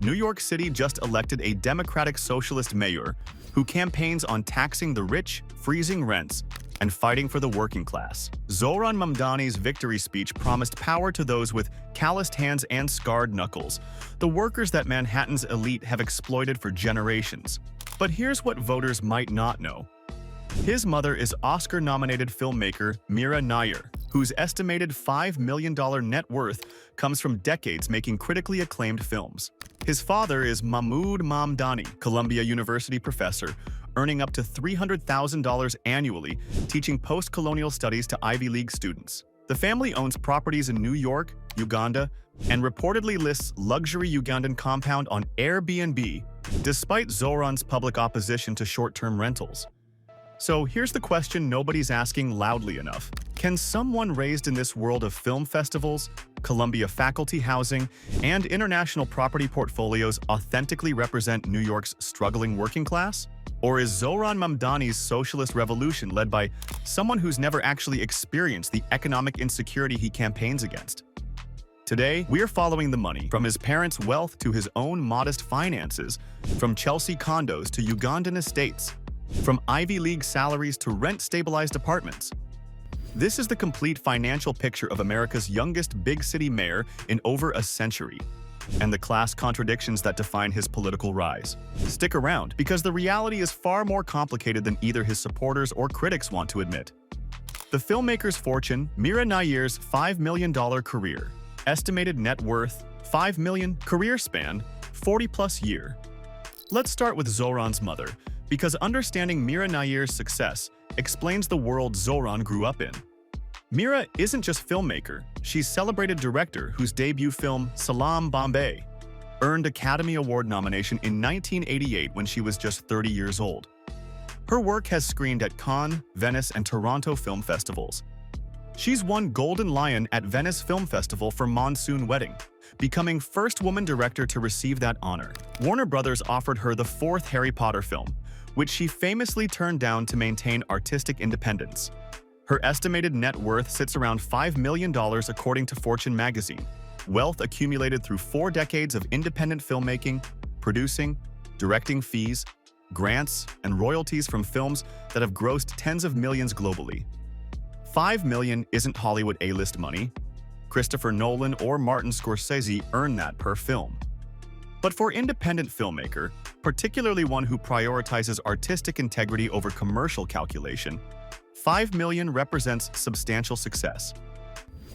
New York City just elected a Democratic Socialist mayor who campaigns on taxing the rich, freezing rents, and fighting for the working class. Zohran Mamdani's victory speech promised power to those with calloused hands and scarred knuckles, the workers that Manhattan's elite have exploited for generations. But here's what voters might not know. His mother is Oscar-nominated filmmaker Mira Nair, whose estimated $5 million net worth comes from decades making critically acclaimed films. His father is Mahmood Mamdani, Columbia University professor, earning up to $300,000 annually teaching post-colonial studies to Ivy League students. The family owns properties in New York, Uganda, and reportedly lists luxury Ugandan compound on Airbnb, despite Zohran's public opposition to short-term rentals. So here's the question nobody's asking loudly enough. Can someone raised in this world of film festivals, Columbia faculty housing, and international property portfolios authentically represent New York's struggling working class? Or is Zohran Mamdani's socialist revolution led by someone who's never actually experienced the economic insecurity he campaigns against? Today, we're following the money, from his parents' wealth to his own modest finances, from Chelsea condos to Ugandan estates, from Ivy League salaries to rent-stabilized apartments. This is the complete financial picture of America's youngest big city mayor in over a century, and the class contradictions that define his political rise. Stick around, because the reality is far more complicated than either his supporters or critics want to admit. The filmmaker's fortune, Mira Nair's $5 million career, estimated net worth, $5 million, career span, 40-plus year. Let's start with Zohran's mother, because understanding Mira Nair's success explains the world Zohran grew up in. Mira isn't just filmmaker, she's celebrated director whose debut film, Salaam Bombay, earned Academy Award nomination in 1988 when she was just 30 years old. Her work has screened at Cannes, Venice, and Toronto film festivals. She's won Golden Lion at Venice Film Festival for Monsoon Wedding, becoming first woman director to receive that honor. Warner Brothers offered her the fourth Harry Potter film, which she famously turned down to maintain artistic independence. Her estimated net worth sits around $5 million according to Fortune magazine, wealth accumulated through 4 decades of independent filmmaking, producing, directing fees, grants, and royalties from films that have grossed tens of millions globally. $5 million isn't Hollywood A-list money. Christopher Nolan or Martin Scorsese earn that per film. But for independent filmmaker, particularly one who prioritizes artistic integrity over commercial calculation, $5 million represents substantial success.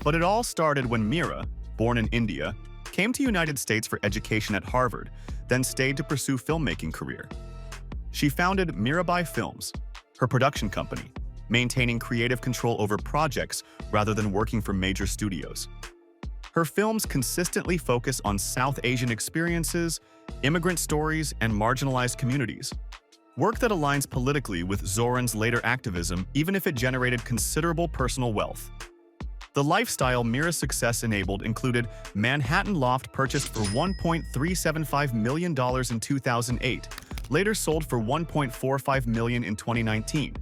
But it all started when Mira, born in India, came to the United States for education at Harvard, then stayed to pursue filmmaking career. She founded Mirabai Films, her production company, maintaining creative control over projects rather than working for major studios. Her films consistently focus on South Asian experiences, immigrant stories, and marginalized communities. Work that aligns politically with Zohran's later activism, even if it generated considerable personal wealth. The lifestyle Mira's success enabled included Manhattan loft purchased for $1.375 million in 2008, later sold for $1.45 million in 2019.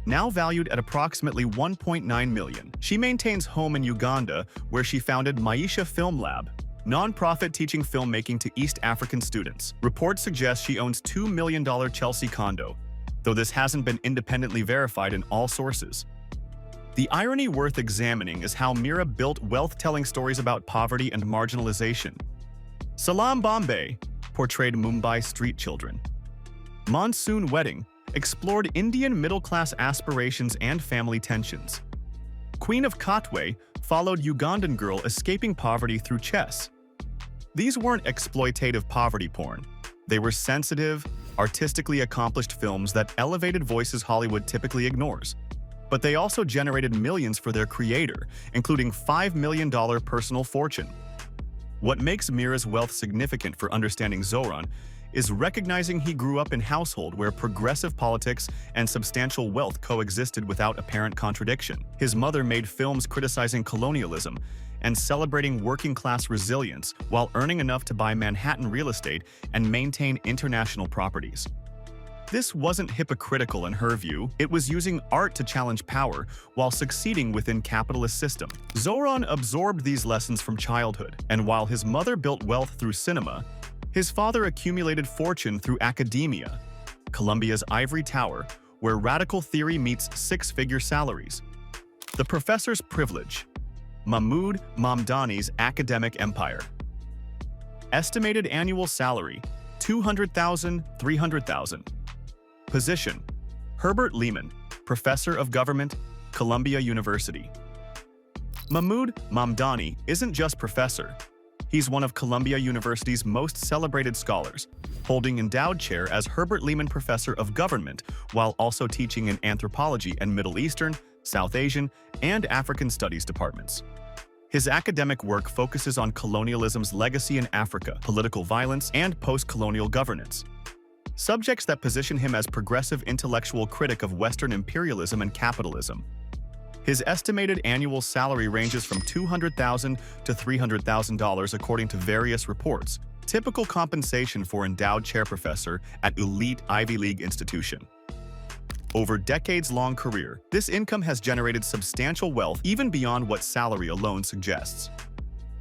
Now valued at approximately $1.9 million. She maintains home in Uganda, where she founded Maisha Film Lab, non-profit teaching filmmaking to East African students. Reports suggest she owns $2 million Chelsea condo, though this hasn't been independently verified in all sources. The irony worth examining is how Mira built wealth telling stories about poverty and marginalization. Salaam Bombay portrayed Mumbai street children. Monsoon Wedding explored Indian middle-class aspirations and family tensions. Queen of Katwe followed Ugandan girl escaping poverty through chess. These weren't exploitative poverty porn. They were sensitive, artistically accomplished films that elevated voices Hollywood typically ignores. But they also generated millions for their creator, including $5 million personal fortune. What makes Mira's wealth significant for understanding Zohran is recognizing he grew up in a household where progressive politics and substantial wealth coexisted without apparent contradiction. His mother made films criticizing colonialism and celebrating working-class resilience while earning enough to buy Manhattan real estate and maintain international properties. This wasn't hypocritical in her view, it was using art to challenge power while succeeding within capitalist system. Zohran absorbed these lessons from childhood, and while his mother built wealth through cinema, His father accumulated fortune through academia, Colombia's ivory tower, where radical theory meets six-figure salaries. The professor's privilege, Mahmood Mamdani's academic empire. Estimated annual salary, $200,000, $300,000. Position, Herbert Lehman, Professor of Government, Columbia University. Mahmood Mamdani isn't just professor. He's one of Columbia University's most celebrated scholars, holding endowed chair as Herbert Lehman Professor of Government while also teaching in anthropology and Middle Eastern, South Asian, and African Studies departments. His academic work focuses on colonialism's legacy in Africa, political violence, and post-colonial governance, subjects that position him as progressive intellectual critic of Western imperialism and capitalism. His estimated annual salary ranges from $200,000 to $300,000 according to various reports, typical compensation for endowed chair professor at elite Ivy League institution. Over decades-long career, this income has generated substantial wealth even beyond what salary alone suggests.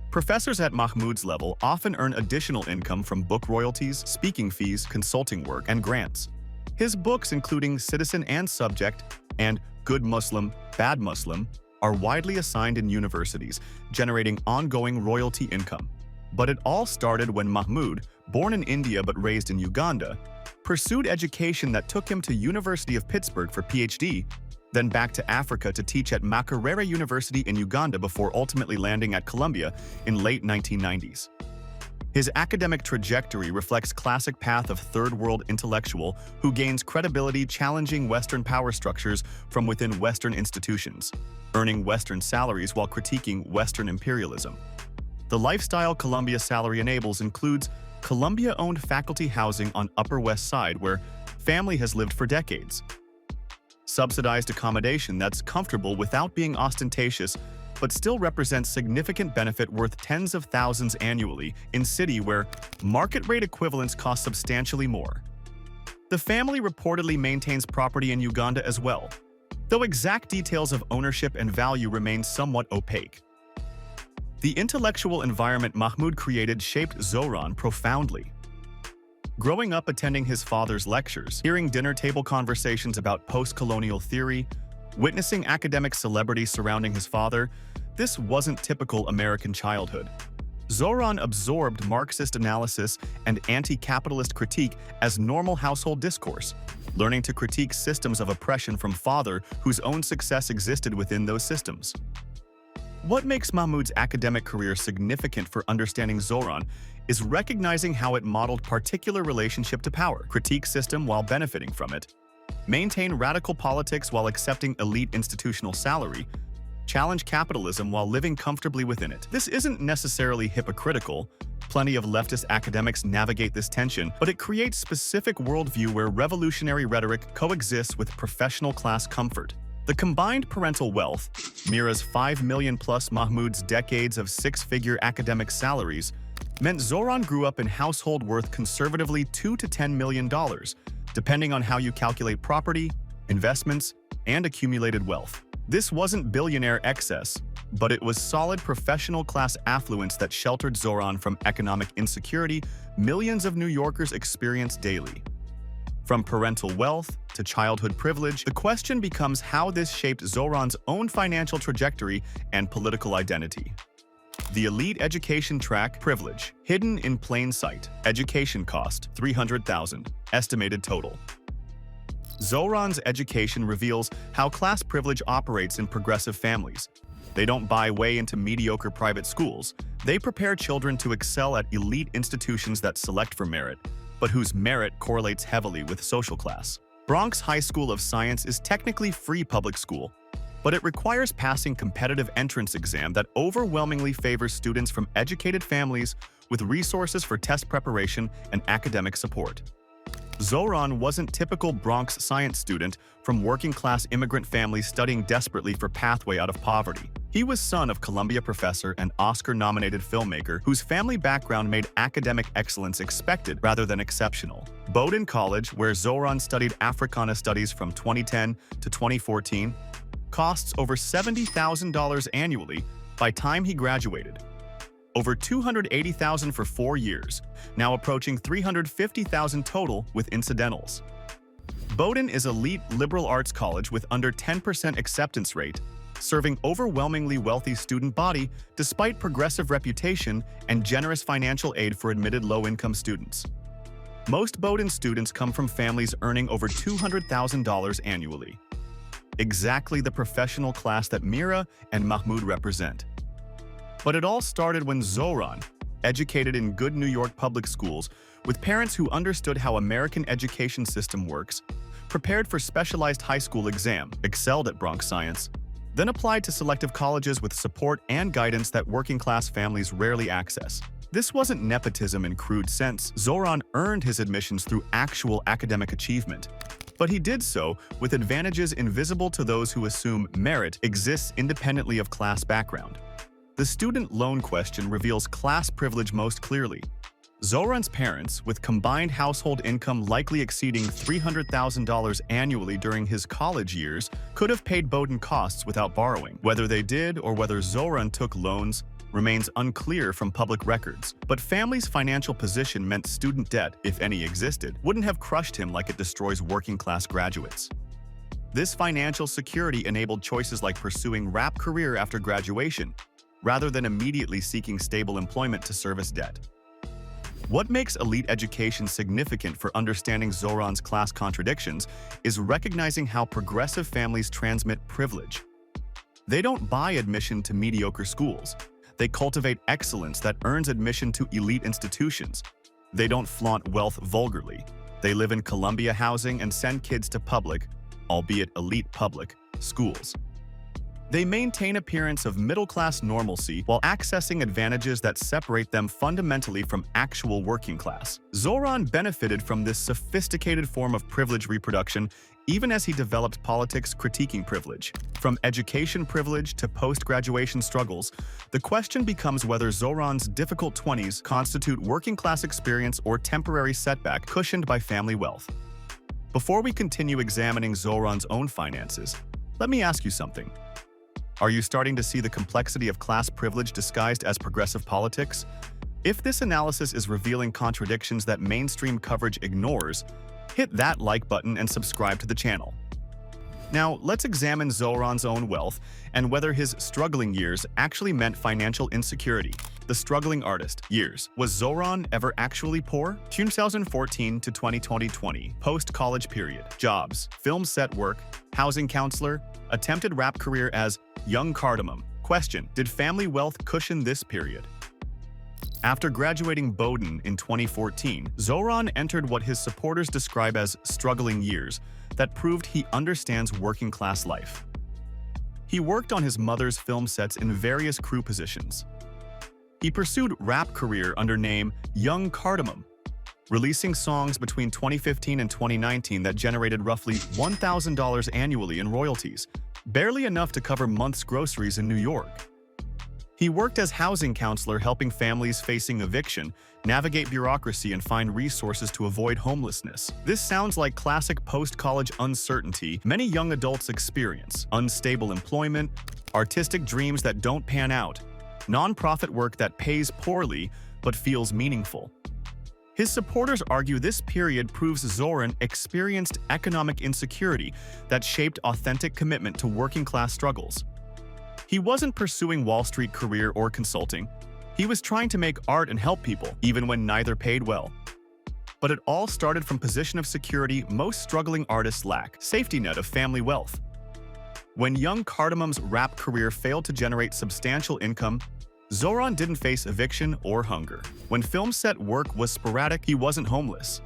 Professors at Mahmood's level often earn additional income from book royalties, speaking fees, consulting work, and grants. His books, including Citizen and Subject and Good Muslim, Bad Muslim, are widely assigned in universities, generating ongoing royalty income. But it all started when Mahmood, born in India but raised in Uganda, pursued education that took him to University of Pittsburgh for PhD, then back to Africa to teach at Makerere University in Uganda before ultimately landing at Columbia in late 1990s. His academic trajectory reflects classic path of third-world intellectual who gains credibility challenging Western power structures from within Western institutions, earning Western salaries while critiquing Western imperialism. The lifestyle Columbia salary enables includes Columbia-owned faculty housing on Upper West Side where family has lived for decades, subsidized accommodation that's comfortable without being ostentatious but still represents significant benefit worth tens of thousands annually in city where market rate equivalents cost substantially more. The family reportedly maintains property in Uganda as well, though exact details of ownership and value remain somewhat opaque. The intellectual environment Mahmood created shaped Zohran profoundly. Growing up attending his father's lectures, hearing dinner table conversations about post-colonial theory, witnessing academic celebrity surrounding his father, this wasn't typical American childhood. Zohran absorbed Marxist analysis and anti-capitalist critique as normal household discourse, learning to critique systems of oppression from father whose own success existed within those systems. What makes Mahmood's academic career significant for understanding Zohran is recognizing how it modeled particular relationship to power, critique system while benefiting from it, maintain radical politics while accepting elite institutional salary, challenge capitalism while living comfortably within it. This isn't necessarily hypocritical. Plenty of leftist academics navigate this tension, but it creates specific worldview where revolutionary rhetoric coexists with professional class comfort. The combined parental wealth, Mira's $5 million plus Mahmood's decades of six-figure academic salaries, meant Zohran grew up in household worth conservatively $2 to $10 million, depending on how you calculate property, investments, and accumulated wealth. This wasn't billionaire excess, but it was solid professional class affluence that sheltered Zohran from economic insecurity millions of New Yorkers experience daily. From parental wealth to childhood privilege, the question becomes how this shaped Zohran's own financial trajectory and political identity. The elite education track, privilege, hidden in plain sight, education cost, $300,000, estimated total. Zohran's education reveals how class privilege operates in progressive families. They don't buy way into mediocre private schools. They prepare children to excel at elite institutions that select for merit, but whose merit correlates heavily with social class. Bronx High School of Science is technically free public school, but it requires passing competitive entrance exam that overwhelmingly favors students from educated families with resources for test preparation and academic support. Zohran wasn't typical Bronx science student from working-class immigrant families studying desperately for pathway out of poverty. He was son of Columbia professor and Oscar-nominated filmmaker whose family background made academic excellence expected rather than exceptional. Bowdoin College, where Zohran studied Africana studies from 2010 to 2014, costs over $70,000 annually by time he graduated. over $280,000 for 4 years, now approaching $350,000 total with incidentals. Bowdoin is an elite liberal arts college with under 10% acceptance rate, serving overwhelmingly wealthy student body despite progressive reputation and generous financial aid for admitted low-income students. Most Bowdoin students come from families earning over $200,000 annually. Exactly the professional class that Mira and Mahmood represent. But it all started when Zohran, educated in good New York public schools, with parents who understood how American education system works, prepared for specialized high school exam, excelled at Bronx science, then applied to selective colleges with support and guidance that working-class families rarely access. This wasn't nepotism in crude sense. Zohran earned his admissions through actual academic achievement. But he did so with advantages invisible to those who assume merit exists independently of class background. The student loan question reveals class privilege most clearly. Zohran's parents, with combined household income likely exceeding $300,000 annually during his college years, could have paid Bowdoin costs without borrowing. Whether they did or whether Zohran took loans remains unclear from public records, but family's financial position meant student debt, if any existed, wouldn't have crushed him like it destroys working-class graduates. This financial security enabled choices like pursuing rap career after graduation, rather than immediately seeking stable employment to service debt. What makes elite education significant for understanding Zohran's class contradictions is recognizing how progressive families transmit privilege. They don't buy admission to mediocre schools. They cultivate excellence that earns admission to elite institutions. They don't flaunt wealth vulgarly. They live in Columbia housing and send kids to public, albeit elite public, schools. They maintain appearance of middle-class normalcy while accessing advantages that separate them fundamentally from actual working class. Zohran benefited from this sophisticated form of privilege reproduction even as he developed politics critiquing privilege. From education privilege to post-graduation struggles, the question becomes whether Zohran's difficult 20s constitute working-class experience or temporary setback cushioned by family wealth. Before we continue examining Zohran's own finances, let me ask you something. Are you starting to see the complexity of class privilege disguised as progressive politics? If this analysis is revealing contradictions that mainstream coverage ignores, hit that like button and subscribe to the channel. Now, let's examine Zohran's own wealth and whether his struggling years actually meant financial insecurity. The struggling artist years. Was Zohran ever actually poor? 2014 to 2020, post-college period. Jobs, film set work, housing counselor, attempted rap career as young Cardamom. Question: did family wealth cushion this period? After graduating Bowdoin in 2014, Zohran entered what his supporters describe as struggling years that proved he understands working-class life. He worked on his mother's film sets in various crew positions. He pursued rap career under name Young Cardamom, releasing songs between 2015 and 2019 that generated roughly $1,000 annually in royalties, barely enough to cover month's groceries in New York. He worked as housing counselor helping families facing eviction navigate bureaucracy and find resources to avoid homelessness. This sounds like classic post-college uncertainty many young adults experience: unstable employment, artistic dreams that don't pan out, nonprofit work that pays poorly but feels meaningful. His supporters argue this period proves Zohran experienced economic insecurity that shaped authentic commitment to working-class struggles. He wasn't pursuing Wall Street career or consulting. He was trying to make art and help people, even when neither paid well. But it all started from position of security most struggling artists lack: safety net of family wealth. When young Cardamom's rap career failed to generate substantial income, Zohran didn't face eviction or hunger. When film set work was sporadic, he wasn't homeless.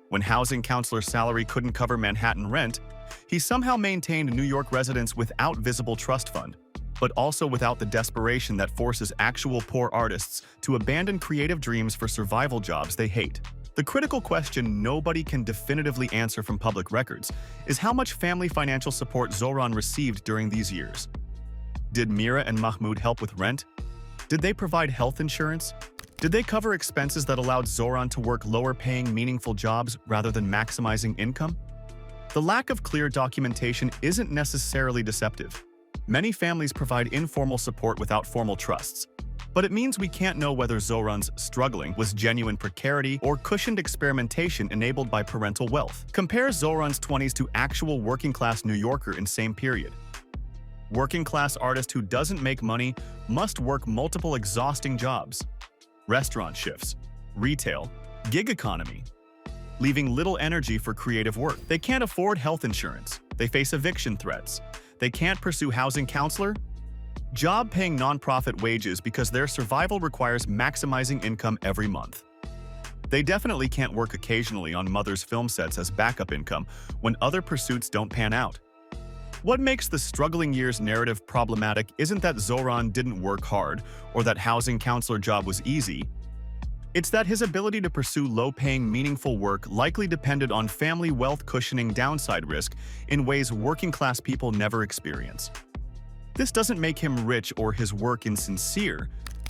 When housing counselor salary couldn't cover Manhattan rent, he somehow maintained New York residence without visible trust fund, but also without the desperation that forces actual poor artists to abandon creative dreams for survival jobs they hate. The critical question nobody can definitively answer from public records is how much family financial support Zohran received during these years. Did Mira and Mahmood help with rent? Did they provide health insurance? Did they cover expenses that allowed Zohran to work lower-paying, meaningful jobs rather than maximizing income? The lack of clear documentation isn't necessarily deceptive. Many families provide informal support without formal trusts. But it means we can't know whether Zohran's struggling was genuine precarity or cushioned experimentation enabled by parental wealth. Compare Zohran's 20s to actual working-class New Yorker in same period. Working-class artist who doesn't make money must work multiple exhausting jobs. Restaurant shifts, retail, gig economy, leaving little energy for creative work. They can't afford health insurance. They face eviction threats. They can't pursue housing counselor, job-paying nonprofit wages because their survival requires maximizing income every month. They definitely can't work occasionally on mother's film sets as backup income when other pursuits don't pan out. What makes the struggling years narrative problematic isn't that Zohran didn't work hard or that housing counselor job was easy. It's that his ability to pursue low-paying, meaningful work likely depended on family wealth cushioning downside risk in ways working-class people never experience. This doesn't make him rich or his work insincere,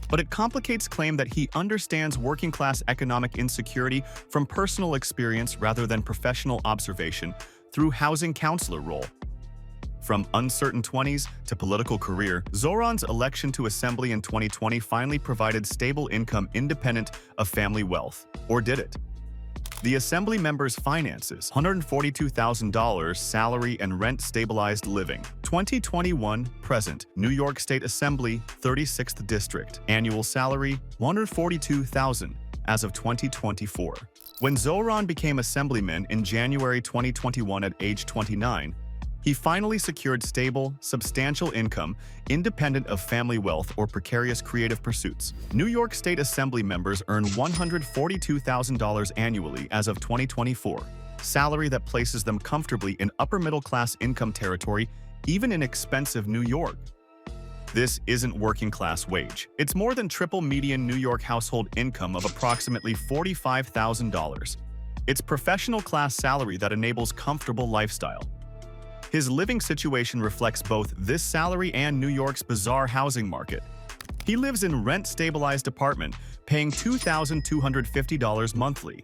but it complicates claim that he understands working-class economic insecurity from personal experience rather than professional observation through housing counselor role. From uncertain 20s to political career, Zohran's election to assembly in 2020 finally provided stable income independent of family wealth. Or did it? The assembly member's finances: $142,000 salary and rent-stabilized living. 2021 present, New York State Assembly, 36th District. Annual salary: $142,000 as of 2024. When Zohran became assemblyman in January 2021 at age 29, he finally secured stable, substantial income independent of family wealth or precarious creative pursuits. New York State Assembly members earn $142,000 annually as of 2024, salary that places them comfortably in upper-middle-class income territory even in expensive New York. This isn't working-class wage. It's more than triple median New York household income of approximately $45,000. It's professional-class salary that enables comfortable lifestyle. His living situation reflects both this salary and New York's bizarre housing market. He lives in rent-stabilized apartment, paying $2,250 monthly.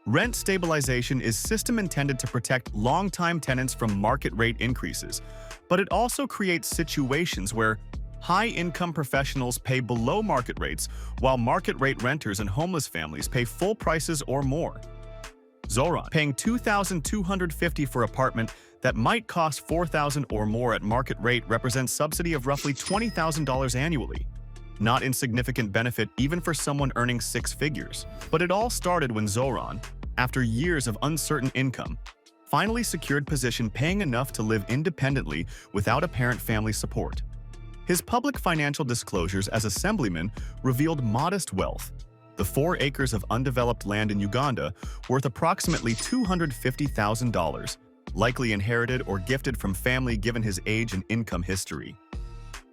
Rent stabilization is system intended to protect long-time tenants from market rate increases, but it also creates situations where high-income professionals pay below market rates while market-rate renters and homeless families pay full prices or more. Zohran, paying $2,250 for apartment that might cost $4,000 or more at market rate, represents subsidy of roughly $20,000 annually. Not insignificant benefit even for someone earning six figures. But it all started when Zohran, after years of uncertain income, finally secured position paying enough to live independently without apparent family support. His public financial disclosures as assemblyman revealed modest wealth: the 4 acres of undeveloped land in Uganda, worth approximately $250,000, likely inherited or gifted from family given his age and income history.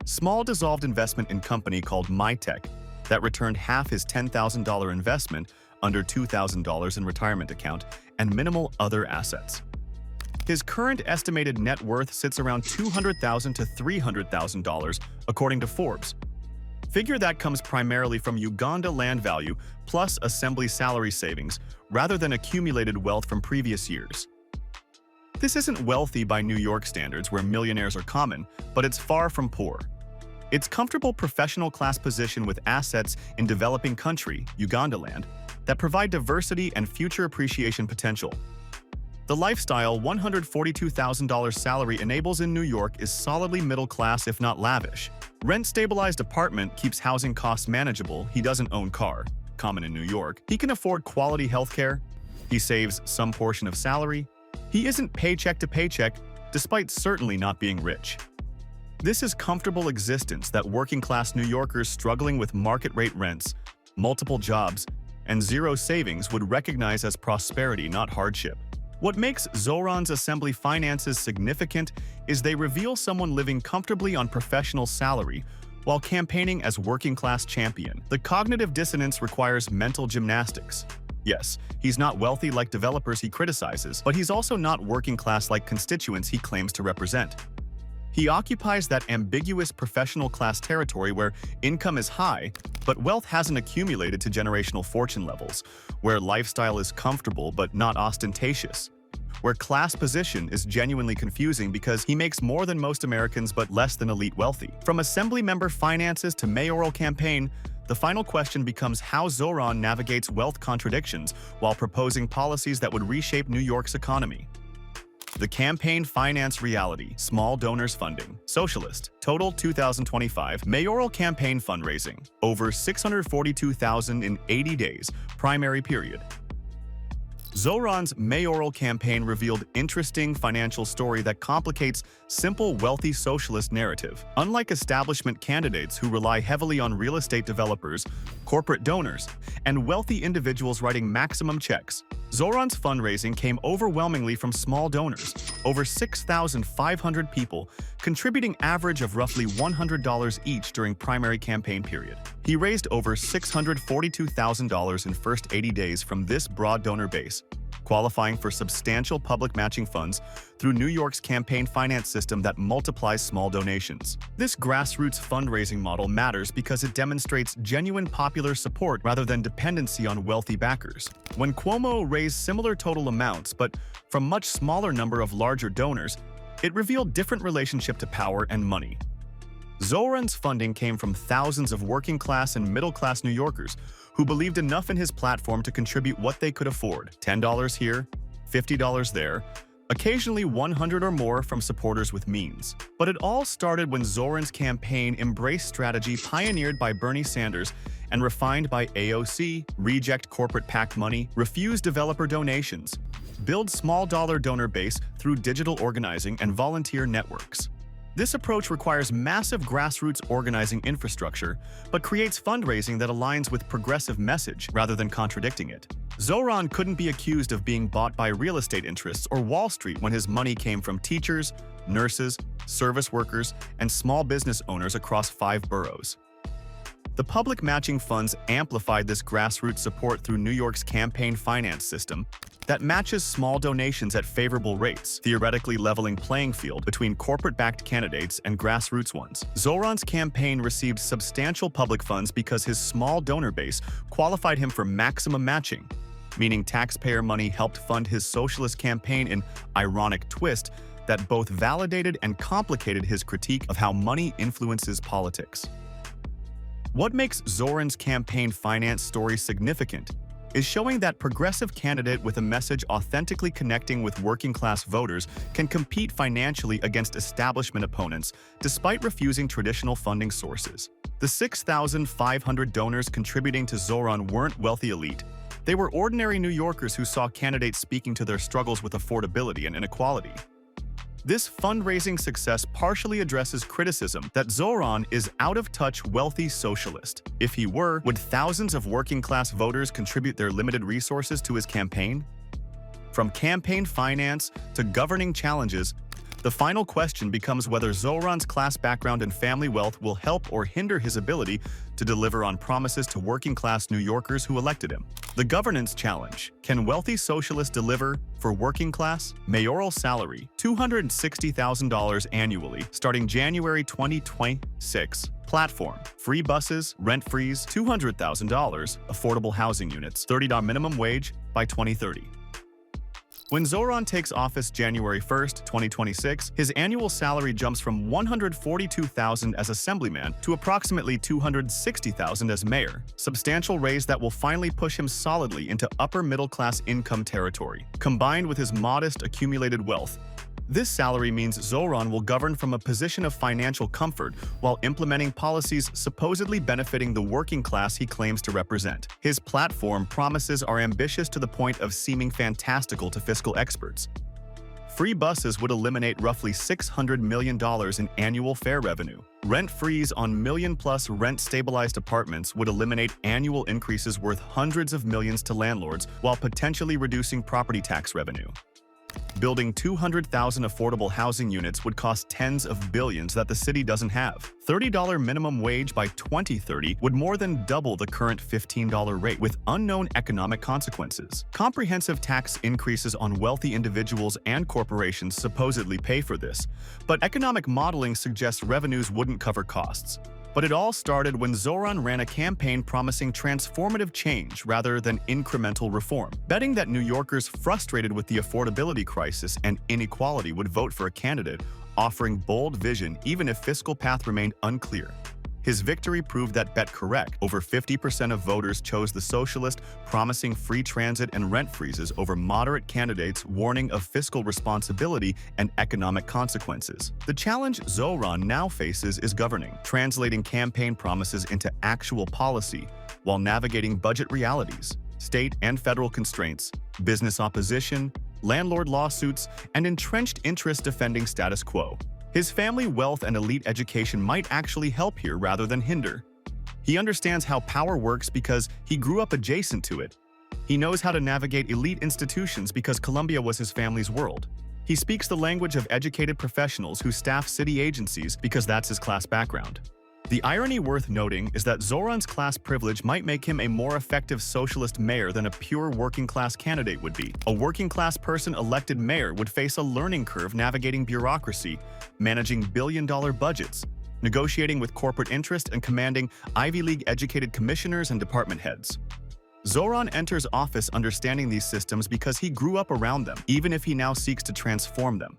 Small dissolved investment in company called MyTech that returned half his $10,000 investment, under $2,000 in retirement account, and minimal other assets. His current estimated net worth sits around $200,000 to $300,000, according to Forbes. Figure that comes primarily from Uganda land value plus assembly salary savings, rather than accumulated wealth from previous years. This isn't wealthy by New York standards where millionaires are common, but it's far from poor. It's comfortable professional class position with assets in developing country, Uganda land, that provide diversity and future appreciation potential. The lifestyle $142,000 salary enables in New York is solidly middle class if not lavish. Rent-stabilized apartment keeps housing costs manageable. He doesn't own car, common in New York. He can afford quality healthcare. He saves some portion of salary. He isn't paycheck to paycheck, despite certainly not being rich. This is comfortable existence that working-class New Yorkers struggling with market-rate rents, multiple jobs, and zero savings would recognize as prosperity, not hardship. What makes Zohran's assembly finances significant is they reveal someone living comfortably on professional salary while campaigning as working-class champion. The cognitive dissonance requires mental gymnastics. Yes, he's not wealthy like developers he criticizes, but he's also not working-class like constituents he claims to represent. He occupies that ambiguous professional class territory where income is high, but wealth hasn't accumulated to generational fortune levels, where lifestyle is comfortable but not ostentatious, where class position is genuinely confusing because he makes more than most Americans but less than elite wealthy. From assembly member finances to mayoral campaign, the final question becomes how Zohran navigates wealth contradictions while proposing policies that would reshape New York's economy. The campaign finance reality, small donors funding, socialist, total 2025, mayoral campaign fundraising, over $642,000 in 80 days, primary period. Zohran's mayoral campaign revealed interesting financial story that complicates simple wealthy socialist narrative. Unlike establishment candidates who rely heavily on real estate developers, corporate donors, and wealthy individuals writing maximum checks, Zohran's fundraising came overwhelmingly from small donors, over 6,500 people, contributing average of roughly $100 each during primary campaign period. He raised over $642,000 in first 80 days from this broad donor base, qualifying for substantial public matching funds through New York's campaign finance system that multiplies small donations. This grassroots fundraising model matters because it demonstrates genuine popular support rather than dependency on wealthy backers. When Cuomo raised similar total amounts but from much smaller number of larger donors, it revealed different relationship to power and money. Zohran's funding came from thousands of working-class and middle-class New Yorkers who believed enough in his platform to contribute what they could afford, $10 here, $50 there, occasionally $100 or more from supporters with means. But it all started when Zohran's campaign embraced strategy pioneered by Bernie Sanders and refined by AOC, reject corporate PAC money, refuse developer donations, build small dollar donor base through digital organizing and volunteer networks. This approach requires massive grassroots organizing infrastructure, but creates fundraising that aligns with progressive message rather than contradicting it. Zohran couldn't be accused of being bought by real estate interests or Wall Street when his money came from teachers, nurses, service workers, and small business owners across 5 boroughs. The public matching funds amplified this grassroots support through New York's campaign finance system that matches small donations at favorable rates, theoretically leveling playing field between corporate-backed candidates and grassroots ones. Zohran's campaign received substantial public funds because his small donor base qualified him for maximum matching, meaning taxpayer money helped fund his socialist campaign in ironic twist that both validated and complicated his critique of how money influences politics. What makes Zohran's campaign finance story significant is showing that progressive candidate with a message authentically connecting with working-class voters can compete financially against establishment opponents despite refusing traditional funding sources. The 6,500 donors contributing to Zohran weren't wealthy elite. They were ordinary New Yorkers who saw candidates speaking to their struggles with affordability and inequality. This fundraising success partially addresses criticism that Zohran is out-of-touch wealthy socialist. If he were, would thousands of working-class voters contribute their limited resources to his campaign? From campaign finance to governing challenges, the final question becomes whether Zohran's class background and family wealth will help or hinder his ability to deliver on promises to working-class New Yorkers who elected him. The governance challenge. Can wealthy socialists deliver for working class? Mayoral salary, $260,000 annually, starting January 2026. Platform, free buses, rent freeze, $200,000, affordable housing units, $30 minimum wage by 2030. When Zohran takes office January 1, 2026, his annual salary jumps from $142,000 as assemblyman to approximately $260,000 as mayor, substantial raise that will finally push him solidly into upper-middle-class income territory. Combined with his modest accumulated wealth, this salary means Zohran will govern from a position of financial comfort while implementing policies supposedly benefiting the working class he claims to represent. His platform promises are ambitious to the point of seeming fantastical to fiscal experts. Free buses would eliminate roughly $600 million in annual fare revenue. Rent freeze on million-plus rent-stabilized apartments would eliminate annual increases worth hundreds of millions to landlords while potentially reducing property tax revenue. Building 200,000 affordable housing units would cost tens of billions that the city doesn't have. $30 minimum wage by 2030 would more than double the current $15 rate, with unknown economic consequences. Comprehensive tax increases on wealthy individuals and corporations supposedly pay for this, but economic modeling suggests revenues wouldn't cover costs. But it all started when Zohran ran a campaign promising transformative change rather than incremental reform, betting that New Yorkers frustrated with the affordability crisis and inequality would vote for a candidate offering bold vision even if fiscal path remained unclear. His victory proved that bet correct. Over 50% of voters chose the socialist, promising free transit and rent freezes over moderate candidates warning of fiscal responsibility and economic consequences. The challenge Zohran now faces is governing, translating campaign promises into actual policy while navigating budget realities, state and federal constraints, business opposition, landlord lawsuits, and entrenched interests defending status quo. His family wealth and elite education might actually help here rather than hinder. He understands how power works because he grew up adjacent to it. He knows how to navigate elite institutions because Columbia was his family's world. He speaks the language of educated professionals who staff city agencies because that's his class background. The irony worth noting is that Zohran's class privilege might make him a more effective socialist mayor than a pure working-class candidate would be. A working-class person elected mayor would face a learning curve navigating bureaucracy, managing billion-dollar budgets, negotiating with corporate interest, and commanding Ivy League-educated commissioners and department heads. Zohran enters office understanding these systems because he grew up around them, even if he now seeks to transform them.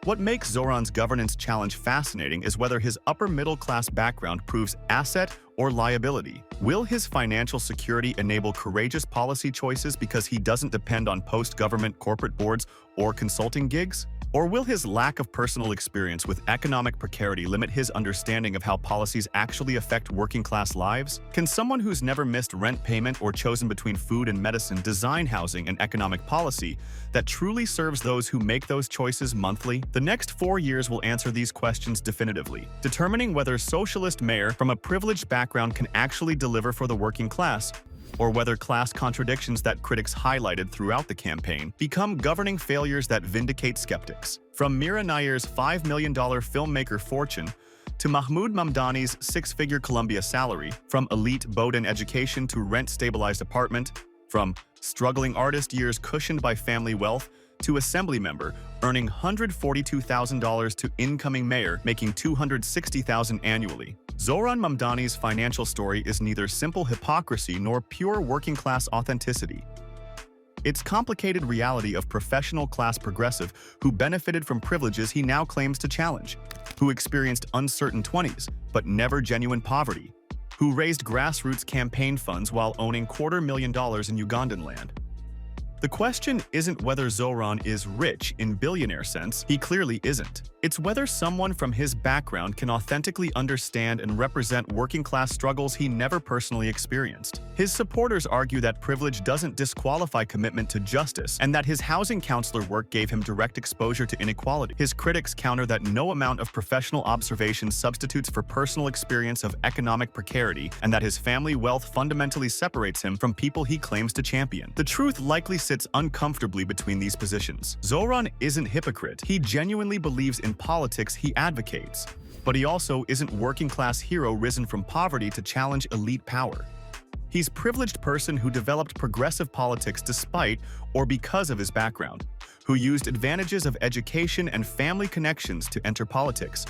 What makes Zohran's governance challenge fascinating is whether his upper-middle-class background proves asset or liability. Will his financial security enable courageous policy choices because he doesn't depend on post-government corporate boards or consulting gigs? Or will his lack of personal experience with economic precarity limit his understanding of how policies actually affect working-class lives? Can someone who's never missed rent payment or chosen between food and medicine design housing and economic policy that truly serves those who make those choices monthly? The next 4 years will answer these questions definitively, determining whether socialist mayor from a privileged background can actually deliver for the working class, or whether class contradictions that critics highlighted throughout the campaign become governing failures that vindicate skeptics. From Mira Nair's $5 million filmmaker fortune to Mahmood Mamdani's 6-figure Columbia salary, from elite Bowdoin education to rent-stabilized apartment, from struggling artist years cushioned by family wealth to assembly member earning $142,000 to incoming mayor making $260,000 annually. Zohran Mamdani's financial story is neither simple hypocrisy nor pure working-class authenticity. It's complicated reality of professional class progressive who benefited from privileges he now claims to challenge, who experienced uncertain 20s but never genuine poverty, who raised grassroots campaign funds while owning $250,000 in Ugandan land. The question isn't whether Zohran is rich in billionaire sense, he clearly isn't. It's whether someone from his background can authentically understand and represent working-class struggles he never personally experienced. His supporters argue that privilege doesn't disqualify commitment to justice and that his housing counselor work gave him direct exposure to inequality. His critics counter that no amount of professional observation substitutes for personal experience of economic precarity and that his family wealth fundamentally separates him from people he claims to champion. The truth likely sits uncomfortably between these positions. Zohran isn't hypocrite. He genuinely believes in politics he advocates, but he also isn't working-class hero risen from poverty to challenge elite power. He's a privileged person who developed progressive politics despite or because of his background, who used advantages of education and family connections to enter politics,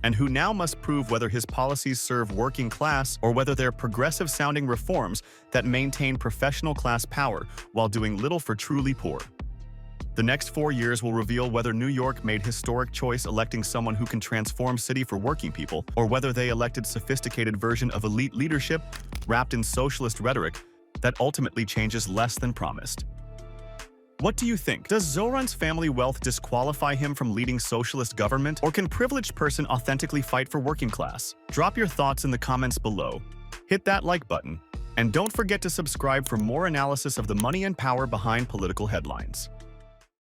and who now must prove whether his policies serve working class or whether they're progressive-sounding reforms that maintain professional class power while doing little for truly poor. The next 4 years will reveal whether New York made historic choice electing someone who can transform city for working people, or whether they elected sophisticated version of elite leadership wrapped in socialist rhetoric that ultimately changes less than promised. What do you think? Does Zohran's family wealth disqualify him from leading socialist government, or can privileged person authentically fight for working class? Drop your thoughts in the comments below. Hit that like button, and don't forget to subscribe for more analysis of the money and power behind political headlines.